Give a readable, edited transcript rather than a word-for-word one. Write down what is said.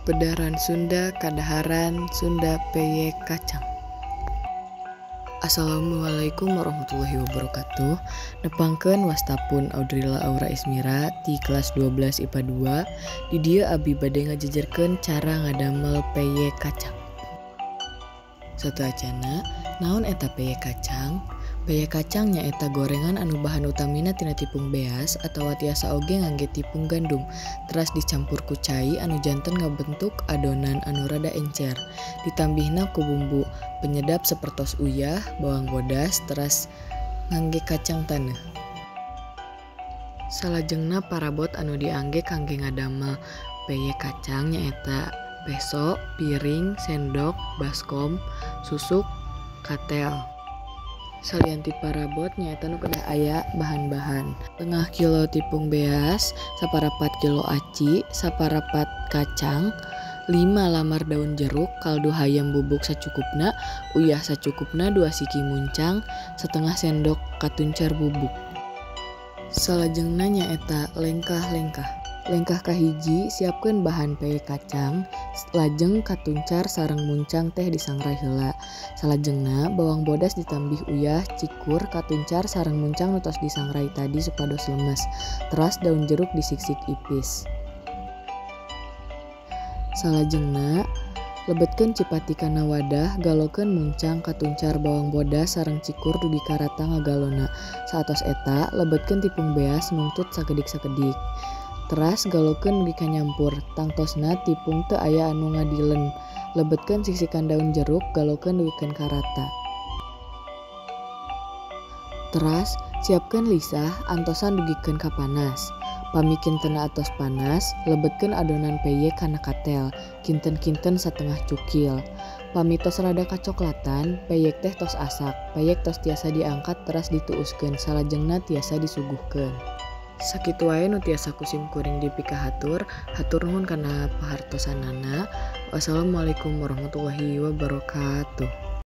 Pedaran Sunda Kadaharan Sunda peye kacang. Assalamualaikum warahmatullahi wabarakatuh. Nepangkeun wastapun Audrilla Aura Ismira di kelas 12 IPA 2. Di dieu abi bade ngajejerkeun cara ngadamel peye kacang. Satu acana, naon eta peye kacang? Peye kacang nyaeta gorengan anu bahan utamina tina tepung beas atawa tiasa oge ngangge tepung gandum, teras dicampur ku cai anu janten ngabentuk adonan anu rada encer. Ditambihna ku bumbu penyedap sapertos uyah, bawang bodas, teras ngangge kacang taneuh. Salajengna parabot anu diangge kangge ngadamel peye kacang nyaeta peso, piring, sendok, baskom, susuk, katel. Salianti parabot nyaeta nu kedah aya bahan-bahan. Setengah kilo tepung beas, saparapat kilo aci, saparapat kacang, 5 lamar daun jeruk, kaldu hayam bubuk sacukupna, uyah sacukupna 2 siki muncang, setengah sendok katuncar bubuk. Salajengna nyaeta lengkah-lengkah. Lengkah kahiji, siapkeun bahan peye kacang, lajeng katuncar sareng muncang teh disangrai heula. Salajengna bawang bodas ditambih uyah, cikur, katuncar sareng muncang nu tos disangrai tadi supados lemes. Teras daun jeruk disiksik ipis. Salajengna lebetkeun cipati kana wadah, galokeun muncang, katuncar, bawang bodas sareng cikur dugi karata ngagalona. Saatos eta lebetkeun tepung beas nungtut sakedik-sakedik. Teras galokeun dugi kanyampur, tangtosna tepung teu aya anu ngadilen. Lebetkeun siksikan daun jeruk, galokeun dugikeun karata. Teras siapkeun lisah, antosan dugikeun ka panas. Pami kintenna atos panas, lebetkeun adonan peye kana katel, kinten-kinten satengah cukil. Pami tos rada kacoklatan, peyek teh tos asak. Peyek tos tiasa diangkat teras dituuskeun, salajengna tiasa disuguhkeun. Sakitu wae nu tiasa kusim kuring dipikahatur, hatur nuhun kana pahartosanana. Wassalamualaikum warahmatullahi wabarakatuh.